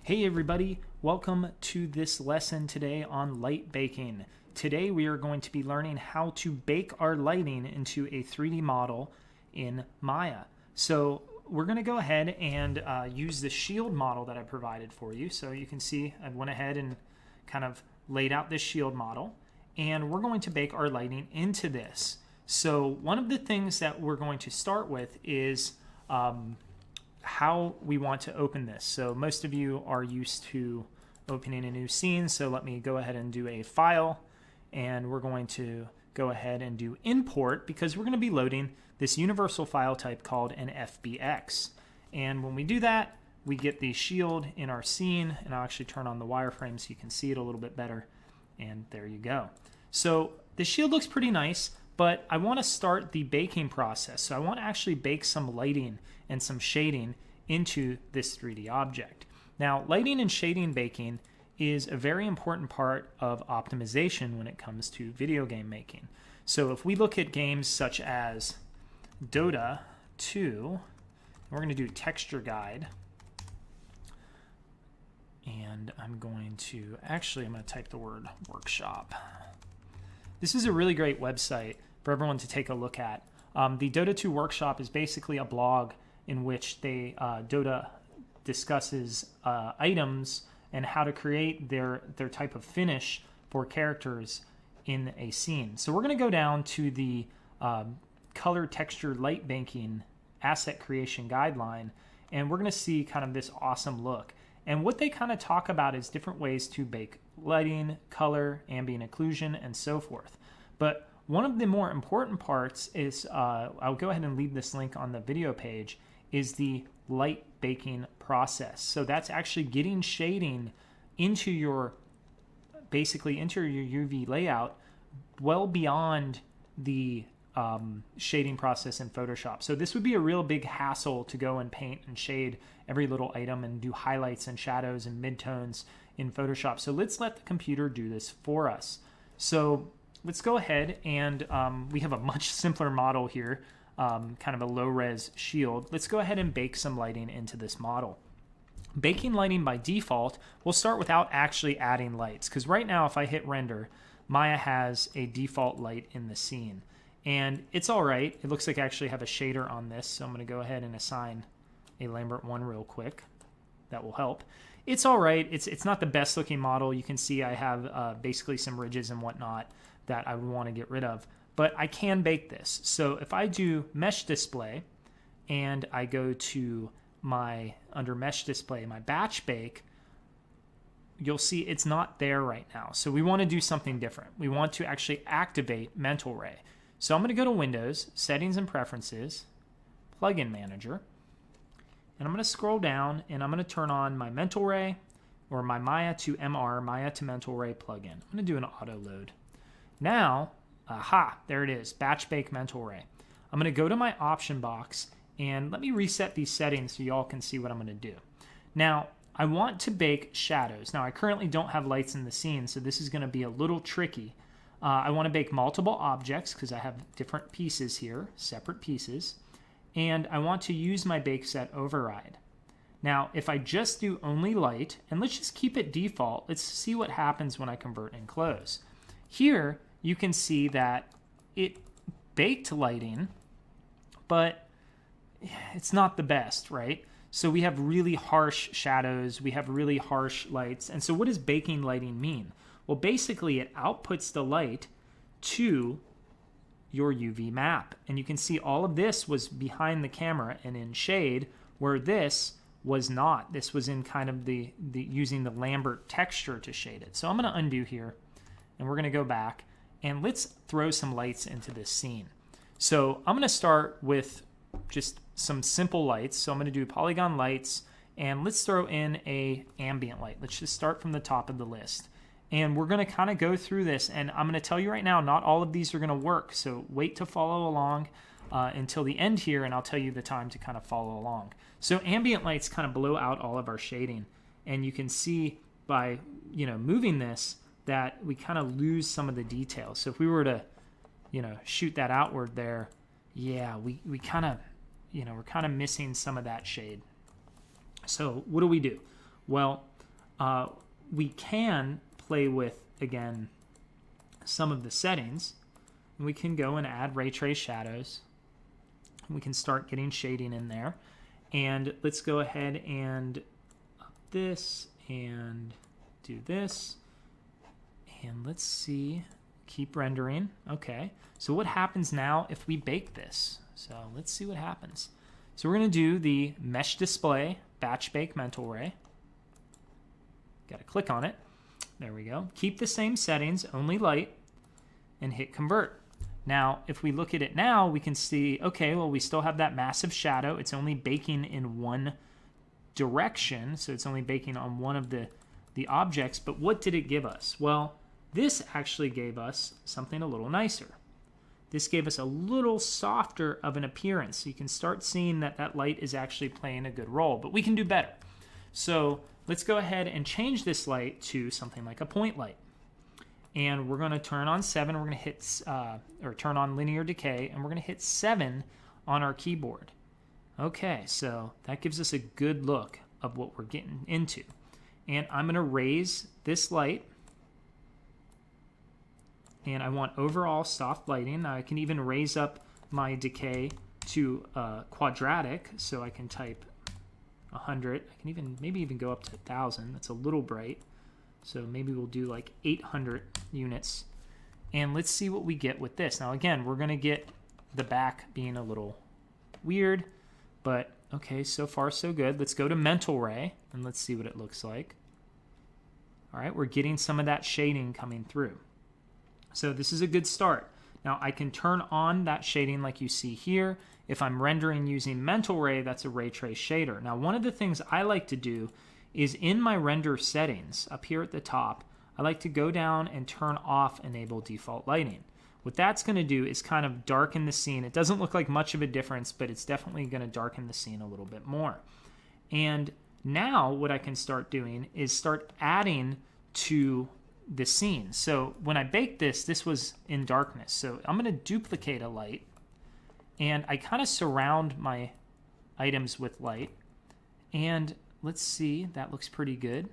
Hey everybody, welcome to this lesson today on light baking. Today we are going to be learning how to bake our lighting into a 3D model in Maya. So we're going to go ahead and use the shield model that I provided for you. So you can see I went ahead and kind of laid out this shield model, and we're going to bake our lighting into this. So one of the things that we're going to start with is how we want to open this. So most of you are used to opening a new scene, so let me go ahead and do a file, and we're going to go ahead and do import because we're going to be loading this universal file type called an FBX. And when we do that, we get the shield in our scene, and I'll actually turn on the wireframe so you can see it a little bit better, and there you go. So the shield looks pretty nice, but I want to start the baking process. So I want to actually bake some lighting and some shading into this 3D object. Now, lighting and shading baking is a very important part of optimization when it comes to video game making. So if we look at games such as Dota 2, we're going to do texture guide. And I'm going to type the word workshop. This is a really great website for everyone to take a look at. The Dota 2 workshop is basically a blog in which Dota discusses items and how to create their type of finish for characters in a scene. So we're going to go down to the color texture light banking asset creation guideline, and we're going to see kind of this awesome look. And what they kind of talk about is different ways to bake lighting, color, ambient occlusion, and so forth. But one of the more important parts is, I'll go ahead and leave this link on the video page, is the light baking process. So that's actually getting shading into your UV layout well beyond the shading process in Photoshop. So this would be a real big hassle to go and paint and shade every little item and do highlights and shadows and midtones in Photoshop. So let's let the computer do this for us. So let's go ahead and we have a much simpler model here, kind of a low-res shield. Let's go ahead and bake some lighting into this model. Baking lighting by default, we'll start without actually adding lights, because right now if I hit render, Maya has a default light in the scene. And it's all right. It looks like I actually have a shader on this, so I'm going to go ahead and assign a Lambert 1 real quick. That will help. It's all right. It's not the best looking model. You can see I have basically some ridges and whatnot that I would want to get rid of. But I can bake this. So if I do mesh display and I go to under mesh display, my batch bake, you'll see it's not there right now. So we want to do something different. We want to actually activate Mental Ray. So I'm going to go to Windows, Settings and Preferences, Plugin Manager, and I'm going to scroll down and I'm going to turn on my Mental Ray or my Maya to MR, Maya to Mental Ray plugin. I'm going to do an auto load. Now, aha, there it is, Batch Bake Mental Ray. I'm going to go to my option box and let me reset these settings so you all can see what I'm going to do. Now, I want to bake shadows. Now, I currently don't have lights in the scene, so this is going to be a little tricky. I want to bake multiple objects because I have different pieces here, separate pieces, and I want to use my bake set override. Now, if I just do only light, and let's just keep it default, let's see what happens when I convert and close. Here, you can see that it baked lighting, but it's not the best, right? So we have really harsh shadows, we have really harsh lights, and so what does baking lighting mean? Well, basically it outputs the light to your UV map. And you can see all of this was behind the camera and in shade, where this was not. This was in kind of the using the Lambert texture to shade it. So I'm going to undo here, and we're going to go back, and let's throw some lights into this scene. So I'm going to start with just some simple lights. So I'm going to do polygon lights, and let's throw in a ambient light. Let's just start from the top of the list. And we're going to kind of go through this, and I'm going to tell you right now, not all of these are going to work, so wait to follow along until the end here, and I'll tell you the time to kind of follow along. So ambient lights kind of blow out all of our shading, and you can see by moving this that we kind of lose some of the details. So if we were to shoot that outward there, yeah, we kind of we're kind of missing some of that shade. So what do? Well, we can play with, again, some of the settings. We can go and add ray trace shadows. We can start getting shading in there. And let's go ahead and up this and do this. And let's see, keep rendering. Okay, so what happens now if we bake this? So let's see what happens. So we're going to do the mesh display batch bake mental ray. Got to click on it. There we go. Keep the same settings, only light, and hit convert. Now, if we look at it now, we can see, okay, well, we still have that massive shadow. It's only baking in one direction, so it's only baking on one of the objects. But what did it give us? Well, this actually gave us something a little nicer. This gave us a little softer of an appearance. So you can start seeing that that light is actually playing a good role, but we can do better. So let's go ahead and change this light to something like a point light. And we're going to turn on 7. We're going to hit, or turn on linear decay, and we're going to hit 7 on our keyboard. Okay, so that gives us a good look of what we're getting into. And I'm going to raise this light. And I want overall soft lighting. Now I can even raise up my decay to quadratic, so I can type 100. I can even maybe even go up to 1,000. That's a little bright. So maybe we'll do like 800 units. And let's see what we get with this. Now again, we're going to get the back being a little weird, but okay, so far so good. Let's go to mental ray and let's see what it looks like. All right, we're getting some of that shading coming through. So this is a good start. Now I can turn on that shading like you see here. If I'm rendering using mental ray, that's a ray trace shader. Now one of the things I like to do is in my render settings up here at the top, I like to go down and turn off enable default lighting. What that's going to do is kind of darken the scene. It doesn't look like much of a difference, but it's definitely going to darken the scene a little bit more. And now what I can start doing is start adding to the scene. So when I baked this, this was in darkness. So I'm going to duplicate a light, and I kind of surround my items with light. And let's see, that looks pretty good.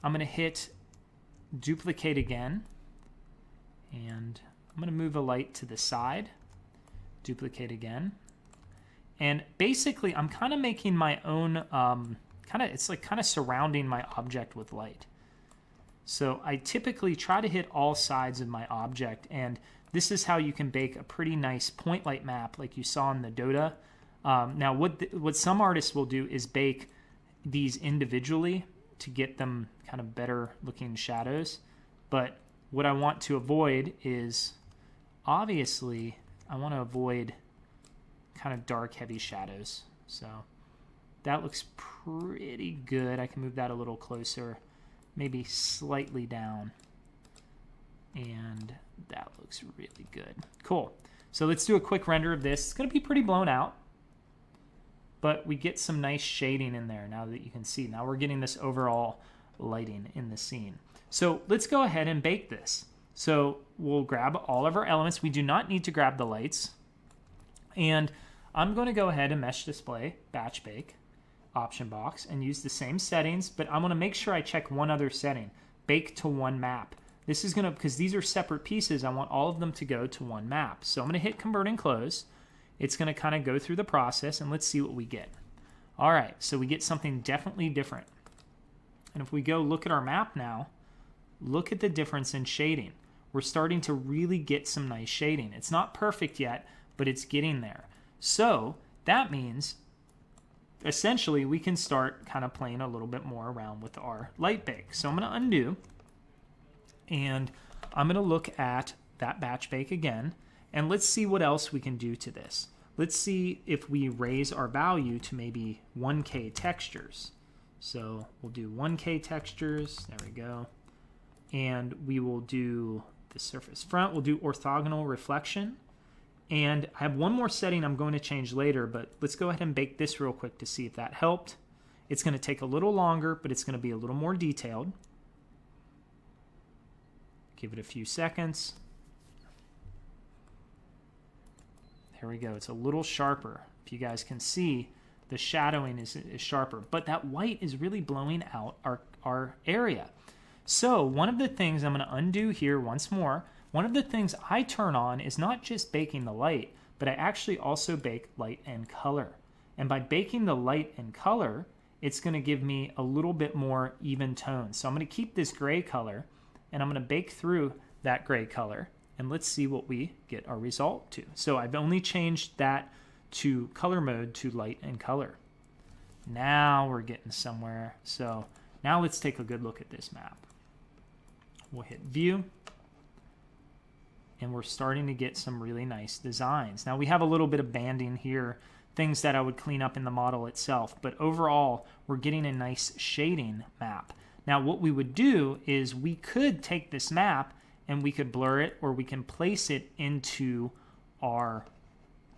I'm going to hit duplicate again, and I'm going to move a light to the side, duplicate again. And basically, I'm kind of making my own, it's like kind of surrounding my object with light. So I typically try to hit all sides of my object, and this is how you can bake a pretty nice point light map like you saw in the Dota. Now, what some artists will do is bake these individually to get them kind of better looking shadows. But what I want to avoid is, obviously, I want to avoid kind of dark, heavy shadows. So that looks pretty good. I can move that a little closer, maybe slightly down. And that looks really good. Cool. So let's do a quick render of this. It's going to be pretty blown out, but we get some nice shading in there now that you can see. Now we're getting this overall lighting in the scene. So let's go ahead and bake this. So we'll grab all of our elements. We do not need to grab the lights. And I'm going to go ahead and mesh display, batch bake, option box, and use the same settings, but I want to make sure I check one other setting, bake to one map. This is going to, because these are separate pieces, I want all of them to go to one map. So I'm going to hit convert and close. It's going to kind of go through the process, and let's see what we get. All right, so we get something definitely different. And if we go look at our map now, look at the difference in shading. We're starting to really get some nice shading. It's not perfect yet, but it's getting there. So that means essentially we can start kind of playing a little bit more around with our light bake. So I'm going to undo, and I'm going to look at that batch bake again, and let's see what else we can do to this. Let's see if we raise our value to maybe 1K textures. So we'll do 1K textures, there we go. And we will do the surface front, we'll do orthogonal reflection. And I have one more setting I'm going to change later, but let's go ahead and bake this real quick to see if that helped. It's going to take a little longer, but it's going to be a little more detailed. Give it a few seconds. There we go. It's a little sharper. If you guys can see, the shadowing is sharper, but that white is really blowing out our area. So one of the things I'm going to undo here once more, one of the things I turn on is not just baking the light, but I actually also bake light and color. And by baking the light and color, it's going to give me a little bit more even tone. So I'm going to keep this gray color, and I'm going to bake through that gray color, and let's see what we get our result to. So I've only changed that to color mode to light and color. Now we're getting somewhere. So now let's take a good look at this map. We'll hit view, and we're starting to get some really nice designs. Now we have a little bit of banding here, things that I would clean up in the model itself, but overall we're getting a nice shading map. Now what we would do is we could take this map and we could blur it, or we can place it into our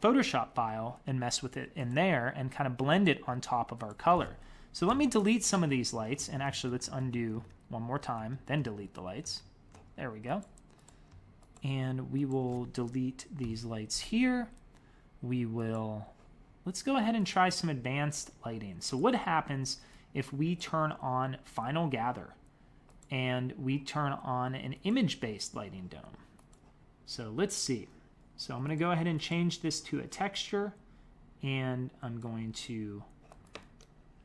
Photoshop file and mess with it in there and kind of blend it on top of our color. So let me delete some of these lights, and actually let's undo one more time, then delete the lights. There we go. And we will delete these lights here. Let's go ahead and try some advanced lighting. So what happens if we turn on Final Gather and we turn on an image-based lighting dome? So let's see. So I'm going to go ahead and change this to a texture, and I'm going to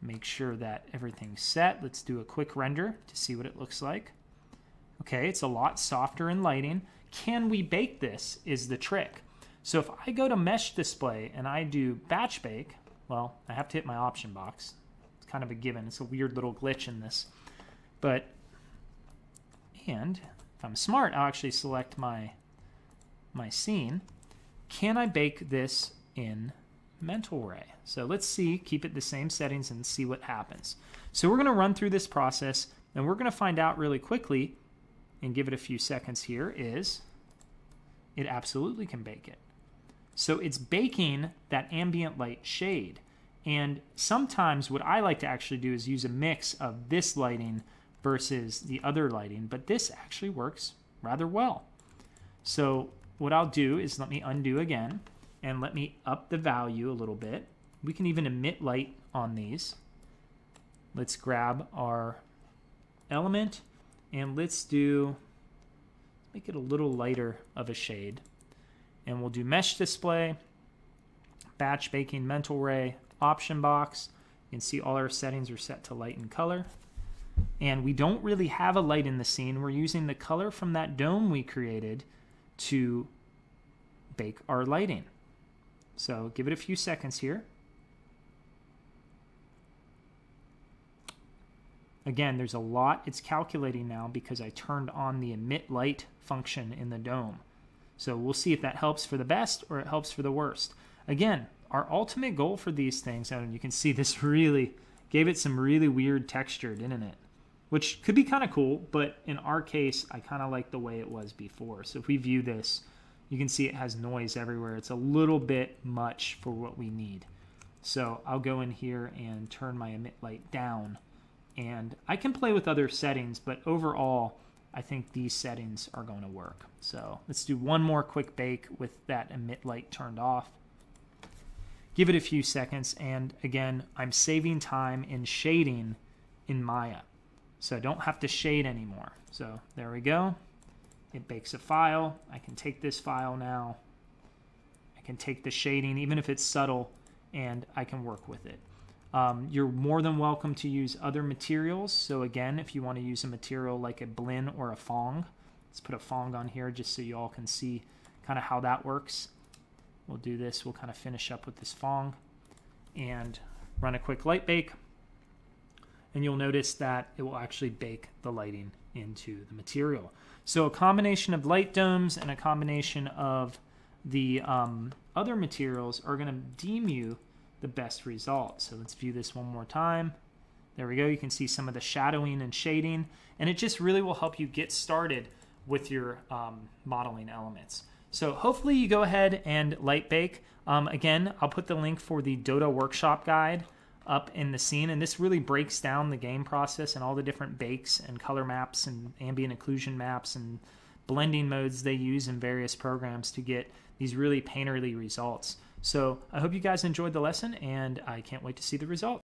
make sure that everything's set. Let's do a quick render to see what it looks like. Okay, it's a lot softer in lighting. Can we bake this is the trick. So if I go to mesh display and I do batch bake, well, I have to hit my option box. It's kind of a given. It's a weird little glitch in this. And if I'm smart, I'll actually select my scene. Can I bake this in Mental Ray? So let's see, keep it the same settings and see what happens. So we're going to run through this process, and we're going to find out really quickly, and give it a few seconds here, is it absolutely can bake it. So it's baking that ambient light shade. And sometimes what I like to actually do is use a mix of this lighting versus the other lighting, but this actually works rather well. So what I'll do is let me undo again, and let me up the value a little bit. We can even emit light on these. Let's grab our element, and let's make it a little lighter of a shade. And we'll do mesh display, batch baking Mental Ray, option box. You can see all our settings are set to light and color. And we don't really have a light in the scene. We're using the color from that dome we created to bake our lighting. So give it a few seconds here. Again, there's a lot it's calculating now because I turned on the emit light function in the dome. So we'll see if that helps for the best or it helps for the worst. Again, our ultimate goal for these things, and you can see this really gave it some really weird texture, didn't it? Which could be kind of cool, but in our case, I kind of like the way it was before. So if we view this, you can see it has noise everywhere. It's a little bit much for what we need. So I'll go in here and turn my emit light down. And I can play with other settings, but overall, I think these settings are going to work. So let's do one more quick bake with that emit light turned off. Give it a few seconds, and again, I'm saving time in shading in Maya. So I don't have to shade anymore. So there we go. It bakes a file. I can take this file now. I can take the shading, even if it's subtle, and I can work with it. You're more than welcome to use other materials. So again, if you want to use a material like a Blinn or a Phong, let's put a Phong on here just so you all can see kind of how that works. We'll do this. We'll kind of finish up with this Phong and run a quick light bake. And you'll notice that it will actually bake the lighting into the material. So a combination of light domes and a combination of the other materials are going to deem you the best result. So let's view this one more time. There we go. You can see some of the shadowing and shading, and it just really will help you get started with your modeling elements. So hopefully you go ahead and light bake. Again, I'll put the link for the Dota workshop guide up in the scene, and this really breaks down the game process and all the different bakes and color maps and ambient occlusion maps and blending modes they use in various programs to get these really painterly results. So I hope you guys enjoyed the lesson, and I can't wait to see the result.